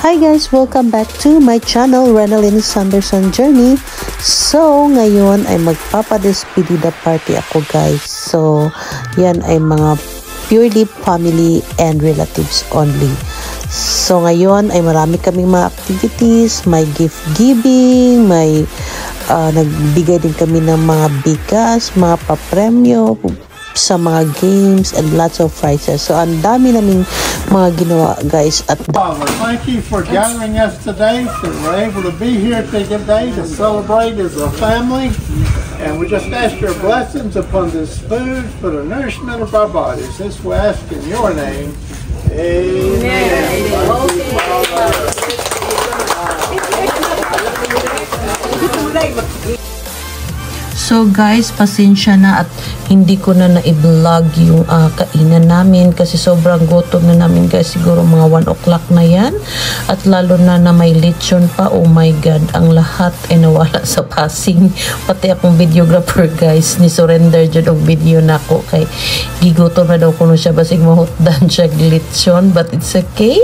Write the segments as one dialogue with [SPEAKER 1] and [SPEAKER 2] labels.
[SPEAKER 1] Hi guys! Welcome back to my channel, Renalyn Sanderson Journey. So, ngayon ay magpapadespedida party ako guys. So, yan ay mga purely family and relatives only. So, ngayon ay marami kaming mga activities, may gift giving, may nagbigay din kami ng mga bigas, mga papremyo sa mga games and lots of prizes. So, ang dami naming mga ginawa guys. At
[SPEAKER 2] thank you for gathering us today, so we're able to be here today to celebrate as a family, and we just ask your blessings upon this food for the nourishment of our bodies. This we ask in your name. Amen.
[SPEAKER 1] So guys, pasensya na at hindi ko na na-vlog yung kainan namin kasi sobrang gutom na namin guys. Siguro mga 1 o'clock na yan. At lalo na may lechon pa. Oh my God, ang lahat ay nawala sa passing. Pati akong videographer guys, ni surrender dyan og video na ako. Kay gigutom na daw ko siya basig mahutdan siya lechon. But it's okay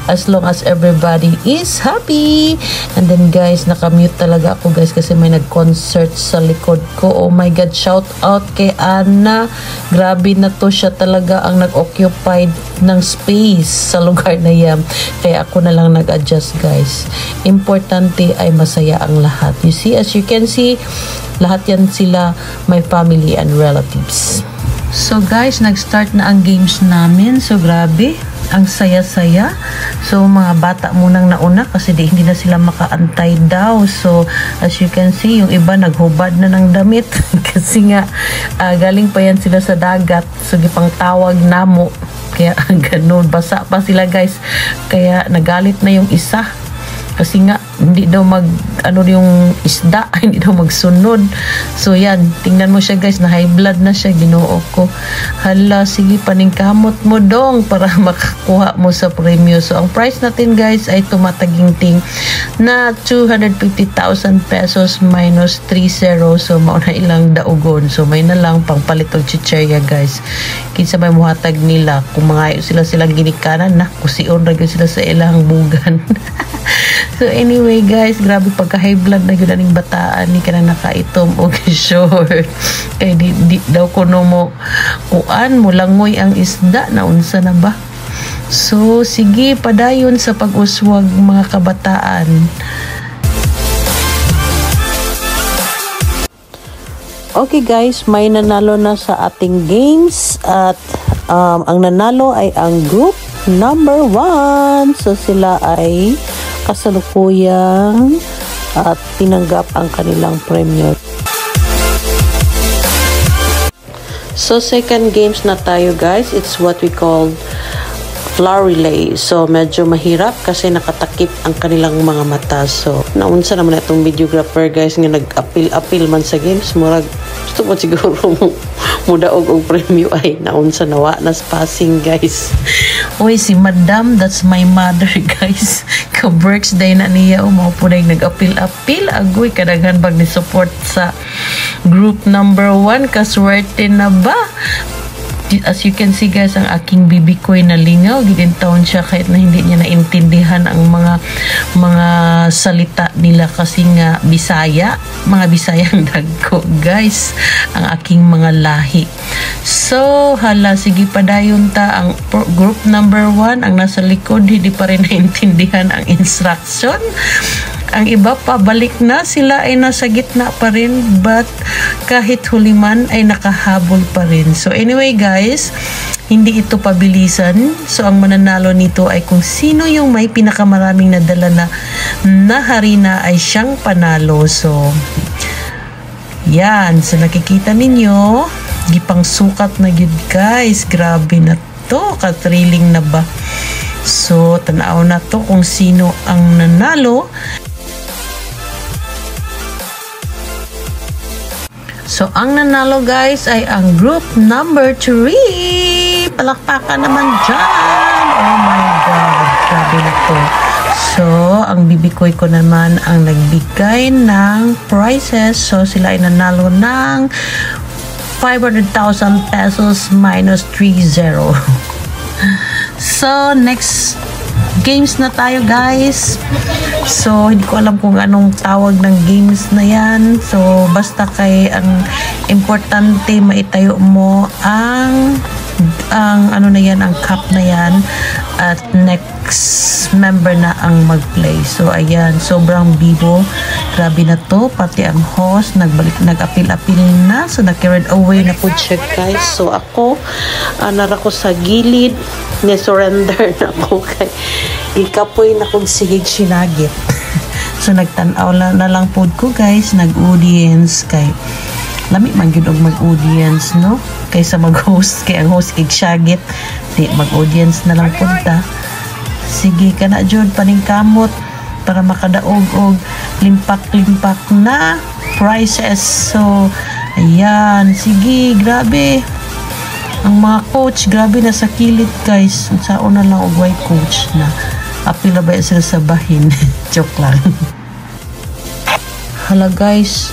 [SPEAKER 1] as long as everybody is happy. And then guys, nakamute talaga ako guys kasi may nag-concert sa likod ko. Oh my God, shout out kay Ana. Grabe na to, siya talaga ang nag-occupied ng space sa lugar na yan. Kaya ako na lang nag-adjust guys. Importante ay masaya ang lahat. You see, as you can see, lahat yan sila may family and relatives. So guys, nag-start na ang games namin. So grabe, ang saya-saya. So mga bata munang nauna kasi hindi na sila makaantay daw. So as you can see, yung iba naghubad na ng damit kasi nga galing pa yan sila sa dagat. So gipang tawag namo. Kaya ganun, basa pa sila guys. Kaya nagalit na yung isa. Kasi nga, hindi daw yung isda, hindi daw magsunod. So yan, tingnan mo siya guys, na high blood na siya, ginoo ko. Hala, sige, paningkamot mo dong para makakuha mo sa premyo. So ang price natin guys ay tumataginting na 250,000 pesos minus 30. So mauna ilang daugon. So may na lang pangpalit og chicherya guys. Kinsa may muhatag nila, kung mga silang ginikanan na, kusion ragyo sila sa ilang bugan. So anyway guys, grabe pagka high blood na yun aning bataan ni kanang nakaitom o short. Kaya di daw kuno mo kuan mo langoy ang isda na unsa na ba. So sige, padayon sa pag-uswag mga kabataan. Okay guys, may nanalo na sa ating games at ang nanalo ay ang group number 1. So sila ay kasalukuyang at tinanggap ang kanilang premyo. So second games na tayo guys, it's what we call flower relay. So medyo mahirap kasi nakatakip ang kanilang mga mata. So naunsa naman itong videographer guys nga nag-appeal man sa games. Murag gusto mo siguro mudaog og premyo ay naunsa nawa nas passing guys. Uy, si Madam, that's my mother guys. Ka-birthday na niya po na nag-appeal. Agoy, kadaghan bag ni support sa group number 1. Kaswerte na ba? As you can see guys, ang aking bibi ko'y nalingaw. Gidintaon siya kahit na hindi niya naintindihan ang mga salita nila kasi nga Bisaya. Mga Bisayang dagko guys, ang aking mga lahi. So, hala, sige padayon ta. Ang group number 1, ang nasa likod, hindi pa rin naintindihan ang instruction. Ang iba pa, balik na. Sila ay nasa gitna pa rin. But kahit huliman ay nakahabol pa rin. So anyway guys, hindi ito pabilisan. So ang mananalo nito ay kung sino yung may pinakamaraming nadala na harina ay siyang panalo. So yan. So nakikita ninyo, gipang sukat na yun guys. Grabe na to. Ka-thrilling na ba? So tanaw na to kung sino ang nanalo. So, ang nanalo guys ay ang group number 3. Palakpakan naman dyan. Oh my God. Grabe na to. So, ang bibikoy ko naman ang nagbigay ng prizes. So, sila ay nanalo ng 500,000 pesos minus 30. So, next games na tayo guys. So hindi ko alam kung anong tawag ng games na yan. So basta kay ang importante maitayo mo ang ano na yan, ang cup na yan, at next member na ang mag-play. So ayan, sobrang bibo, grabe na to, pati ang host nag-apil-apil na, so nag-carried away na po siya guys. So ako nara ko sa gilid, surrender na ako kay ikapoy na kong sigig sinagit. So nagtanaw na lang po ko guys, nag-audience kay lami man gyud og mag-audience no, kaysa mag-host kay ang host kay syagit, di mag-audience na lang punta. Sige ka na jud paningkamot para makadaog og limpak-limpak na prizes. So ayan, sige, grabe ang mga coach, grabe na sa kilid guys. Unsaon na lang og white coach na apila ba sila sa bahin. Joke lang. Hala guys,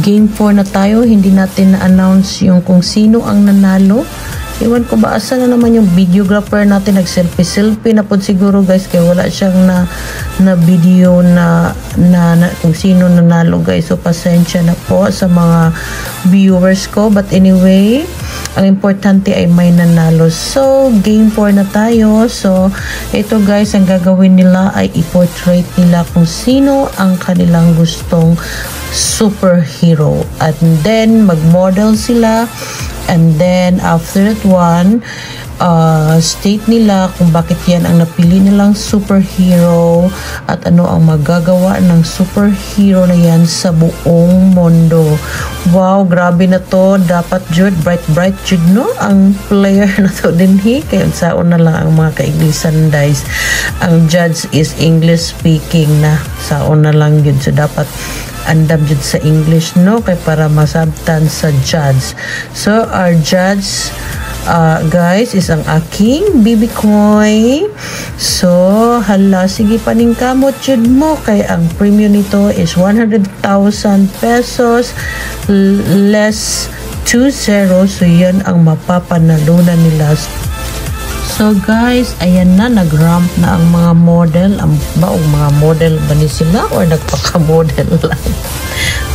[SPEAKER 1] Game 4 na tayo, hindi natin na-announce yung kung sino ang nanalo. Iwan ko ba, asa na naman yung videographer natin, nag-selfie-selfie na po siguro guys, kaya wala siyang na video na kung sino nanalo guys. So pasensya na po sa mga viewers ko, but anyway, ang importante ay may nanalo. So game 4 na tayo. So ito guys, ang gagawin nila ay i-portrait nila kung sino ang kanilang gustong superhero, and then mag-model sila, and then after that one, state nila kung bakit yan ang napili nilang superhero at ano ang magagawa ng superhero na yan sa buong mundo. Wow, grabe na to. Dapat jud bright jud no ang player na to dinhi, kaya saon na lang ang mga ka-Inglesan guys. Ang judge is English speaking na, saon na lang yun. So dapat andam jud sa English no, kay para masabtan sa judge. So our judge guys is ang aking Bibi Koy. So hala, sige paningkamot jud mo kay ang premium nito is 100,000 pesos less 20. So yan ang mapapanalunan nila. So guys, ayan na, nag-ramp na ang mga model. Ang mga model ba ni sila or nagpaka-model lang?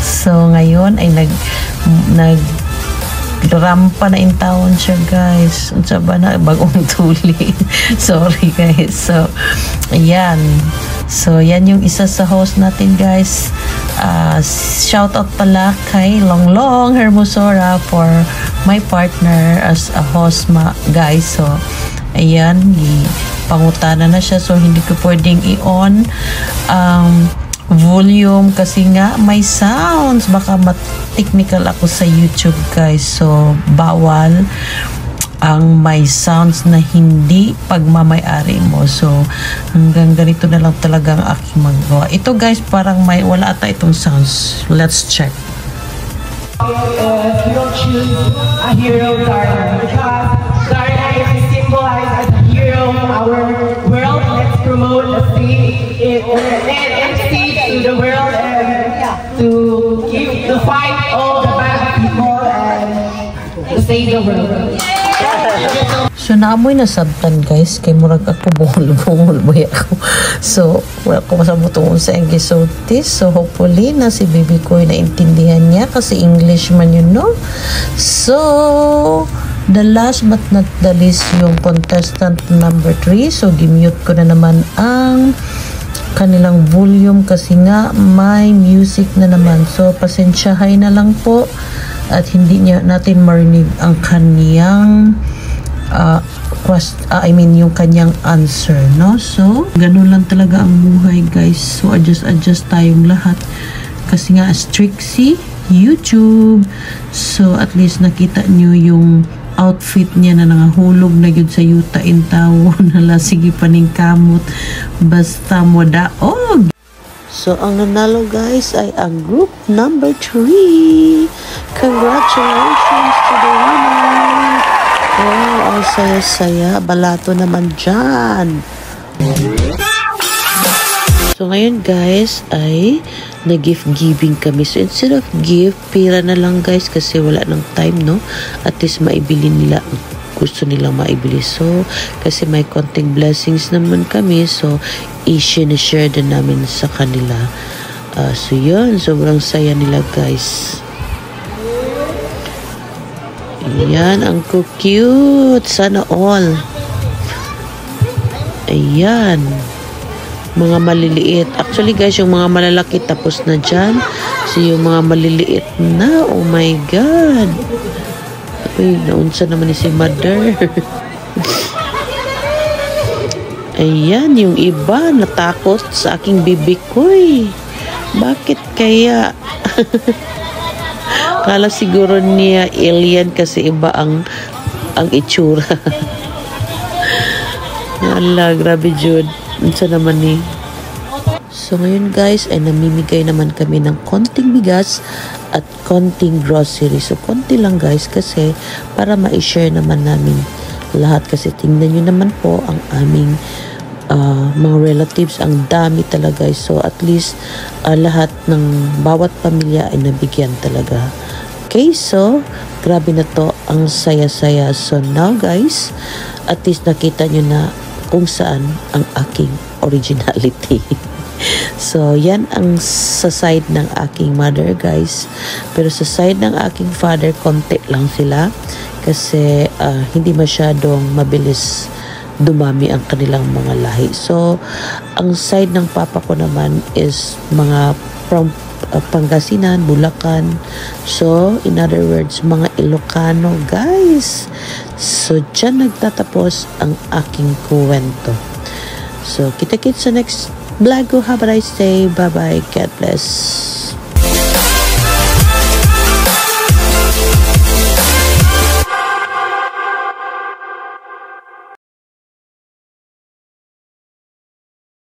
[SPEAKER 1] So ngayon ay nag-rampa na in town siya guys. Unsa ba na, bagong tuli. Sorry guys. So ayan. So yan yung isa sa host natin guys. Shout out pala kay Longlong Hermosora for my partner as a host guys. So ayan, pangutana na siya, so hindi ko pwedeng i-on volume kasi nga may sounds, baka ma-technical ako sa YouTube guys. So bawal ang may sounds na hindi pagmamay-ari mo. So hanggang ganito na lang talaga ang aking magawa. Ito guys, parang may wala ata itong sounds. Let's check.
[SPEAKER 3] You don't choose a hero, Darna, because Darna is symbolized as a hero of our world. Let's promote the state and state to the world, and to fight all the bad people and to save the world.
[SPEAKER 1] So naamoy na sabtan guys, kay murag ako bungol boy ako. So wala ko masabutong sa English. So hopefully na si Bibi Koy na intindihan niya kasi English man yun no. So the last but not the least, yung contestant number 3. So gimute ko na naman ang kanilang volume kasi nga may music na naman. So pasensyahay na lang po at hindi natin marinig ang kaniyang yung kanyang answer, no? So, ganun lang talaga ang buhay, guys. So, adjust tayong lahat. Kasi nga, Strixie, YouTube. So, at least nakita nyo yung outfit niya na nangahulog na yun sa yuta in tawo. Nala, sige paningkamot. Basta mo daog. So, ang nanalo, guys, ay ang group number 3. Congratulations to the winner! Oh, ang saya-saya. Balato naman dyan. So, ngayon guys, ay nag-gift giving kami. So, instead of gift, pira na lang guys kasi wala ng time, no? At least maibili nila gusto nilang maibili. So, kasi may konting blessings naman kami, so i-share din namin sa kanila. So, yun, sobrang saya nila, guys. Ayan, ang cute. Sana all. Ayan. Mga maliliit. Actually, guys, yung mga malalaki tapos na dyan. So, yung mga maliliit na, oh my God. Uy, naunsa naman ni si mother. Ayan, yung iba natakot sa aking bibig ko eh. Bakit kaya? Kala siguro niya alien kasi iba ang itsura. Ala, grabe Jude. Unsa naman ni? So ngayon guys, ay namimigay naman kami ng konting bigas at konting grocery. So konti lang guys kasi para ma-share naman namin lahat. Kasi tingnan nyo naman po ang aming mga relatives, ang dami talaga. So at least lahat ng bawat pamilya ay nabigyan talaga. Okay, so grabe na to, ang saya-saya. So now guys, at least nakita nyo na kung saan ang aking originality. So yan ang sa side ng aking mother guys, pero sa side ng aking father konti lang sila kasi hindi masyadong mabilis dumami ang kanilang mga lahi. So ang side ng papa ko naman is mga from Pangasinan, Bulacan. So in other words, mga Ilocano guys. So dyan nagtatapos ang aking kwento. So kita-kits sa next vlog ko. Have a nice day. Bye bye. God bless.